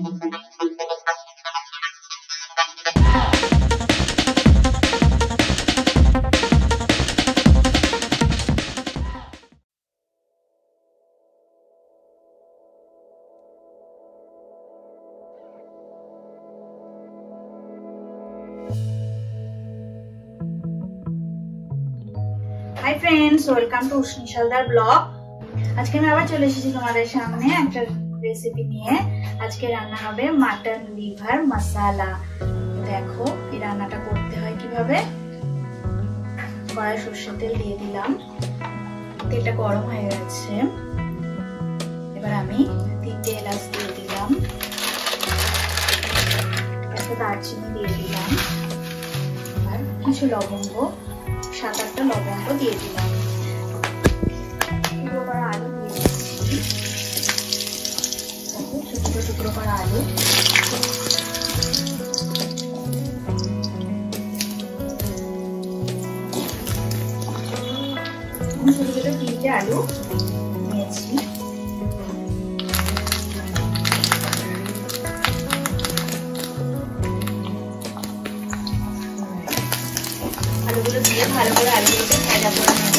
Hi friends, welcome to Ushni Haldar blog. आज के मैं चले तुम्हारे सामने एक रेसिपि निये। आज के रान्ना होबे मटन लिभार मसाला। देखो ये रान्नाटा करते हैं किभाबे। कड़ाई सरषेर तेल दिए दिलाम, तेलटा गरम हो गेছে। এবার আমি 3টে এলাচ দিয়ে দিলাম, একটা দারচিনি দিয়ে দিলাম, আর কিছু লবঙ্গ, 7-8টা লবঙ্গ দিয়ে দিলাম। টুকরো করা আলু দিয়ে দিচ্ছি, ছোট টুকরো করা আলু। ছোট ছোট 3টে আলু নিয়েছি। আলুগুলো দিয়ে ভালো করে আলুগুলোকে ভাজা করে নেব।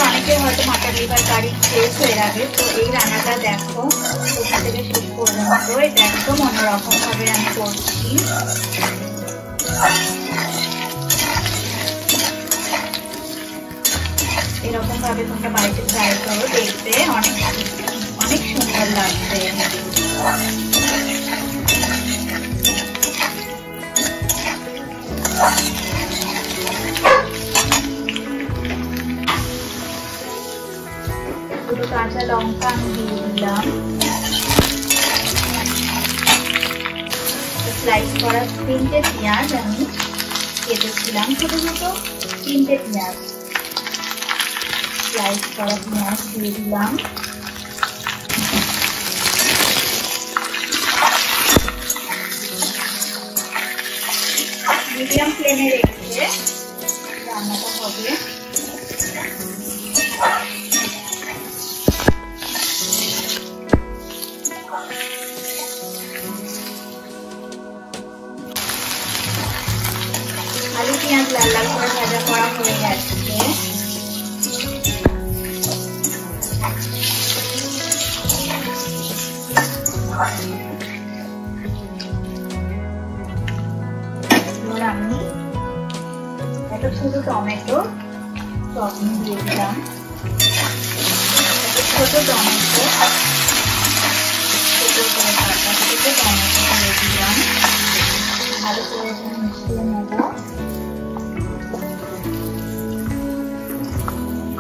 অনেকে হয়তো মাটন লিভার কারি খেয়েছো এর আগে, তো এই রান্নাটা দেখো প্রথম থেকে শেষ পর্যন্ত। এটা একদম অন্যরকম ভাবে আমি করছি। এরকম ভাবে তোমরা বাড়িতে ট্রাই করো, দেখবে অনেক অনেক সুন্দর লাগবে। দুটো কাঁচা লঙ্কা আমি দিয়ে দিলাম, স্লাইস করা 3টে পেঁয়াজ আমি কেটেছিলাম, ছোট ছোট 3টে পেঁয়াজ স্লাইস করা পেঁয়াজ দিয়ে দিলাম। মিডিয়াম ফ্লেমে রেখে রান্নাটা হবে। আলু পেঁয়াজ লাল লাল করে ভাজা করা হয়ে গেছে। আমি একটা ছোট টমেটো চটনি দিয়ে দিলাম, ছোট টমেটো দিয়ে দিলাম। ভালো করে মিশিয়ে নেব।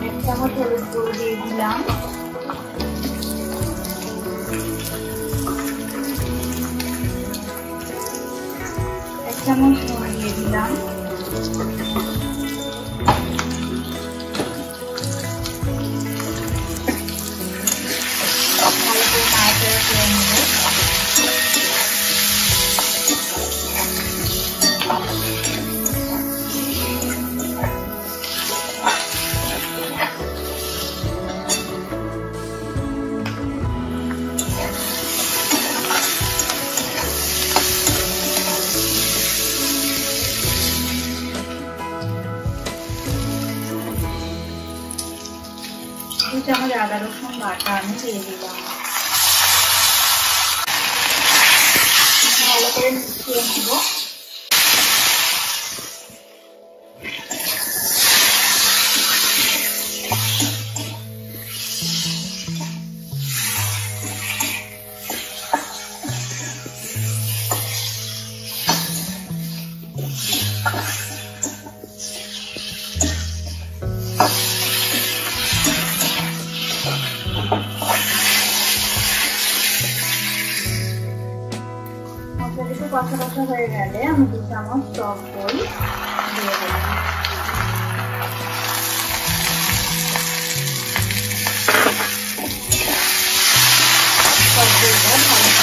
1 চামচ হলুদ গুঁড়ো দিয়ে দিলাম, 1 চামচ নুন দিয়ে দিলাম, ভালো করে নাড়াচাড়া করে নেব। চামচ আদা রসুন বাটা আমি দিয়ে দিলাম, ভালো করে মিশিয়ে নেব। একটু কষা কষা হয়ে গেলে আমি 2 চামচ টক দই দিয়ে দেব। টক দইটা ভালো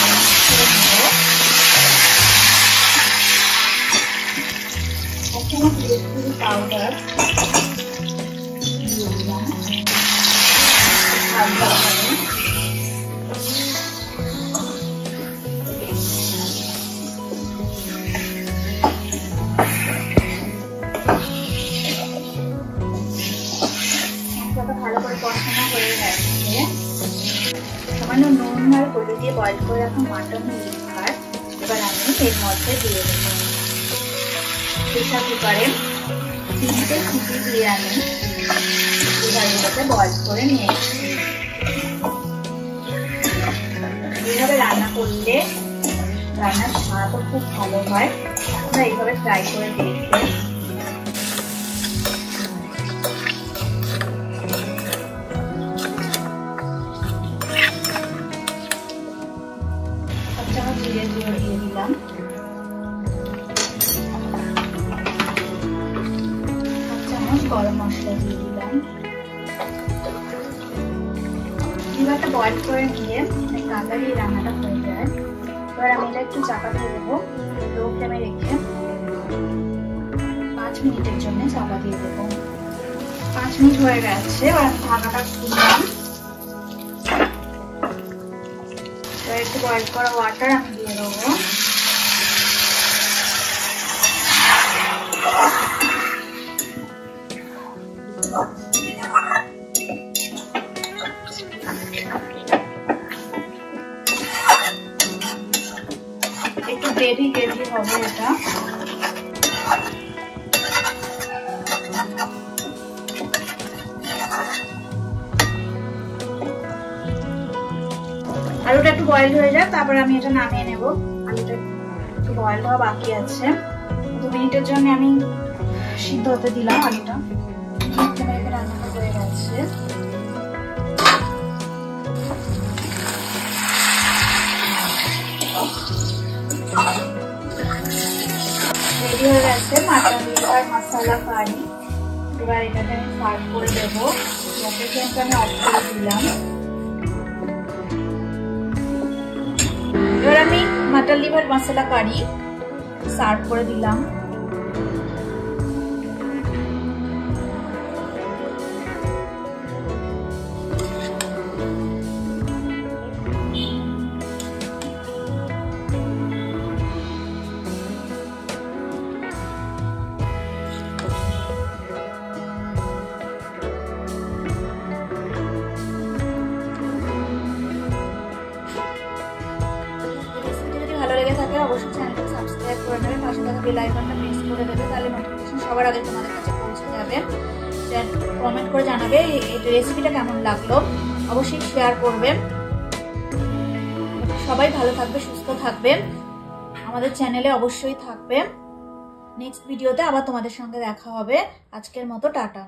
হলুদ দিয়ে বয়েল করে রাখা মাটন লিভার এবার আমি এর মধ্যে দিয়ে দেবো। প্রেসার কুকারে 3টে সিটি দিয়ে আমি লিভারগুলোকে বয়েল করে নিয়ে এসেছি। এইভাবে রান্না করলে রান্নার স্বাদও খুব ভালো হয়। আপনারা এইভাবে ট্রাই করে দেখবেন। জিরে গুঁড়ো দিয়ে দিলাম, 1 চামচ গরম মশলা দিয়ে দিলাম। লিভারটা বয়েল করে নিয়ে তাড়াতাড়ি রান্নাটা হয়ে যায়। এবার আমি এটা একটু চাপা দিয়ে দেবো, লো ফ্লেমে রেখে 5 মিনিটের জন্য চাপা দিয়ে দেবো। 5 মিনিট হয়ে গেছে, এবার আমি ঢাকাটা খুললাম। একটু বয়েল করা ওয়াটার আমি দিয়ে দেবো। একটু গ্রেভি গ্রেভি হবে এটা। আলুটা একটু বয়েল হয়ে যাক, তারপরে আমি এটা নামিয়ে নেব। আলুটা একটু বয়েল হওয়া বাকি আছে, 2 মিনিটের জন্য আমি সিদ্ধ হতে দিলাম। আলুটা রান্নাটা হয়ে গেছে। রেডি হয়ে গেছে মাটন লিভার মশলা কারি। এবার এটাকে আমি সার্ভ করে দেবো। গ্যাসের ফ্লেমটা আমি অফ করে দিলাম। এবার আমি মাটন লিভার মশলা কারি সার্ভ করে দিলাম। ভালো লেগে থাকে অবশ্যই চ্যানেলটা সাবস্ক্রাইব করে নেবে, পাশে থাকা বেল আইকনটা প্রেস করে দেবে, তাহলে নোটিফিকেশন সবার আগে তোমাদের কাছে পৌঁছে যাবে। কমেন্ট করে জানাবে এই রেসিপিটা কেমন লাগলো, অবশ্যই শেয়ার করবে। সবাই ভালো থাকবে, সুস্থ থাকবে, আমাদের চ্যানেলে অবশ্যই থাকবে। নেক্সট ভিডিওতে আবার তোমাদের সঙ্গে দেখা হবে। আজকের মতো টাটা।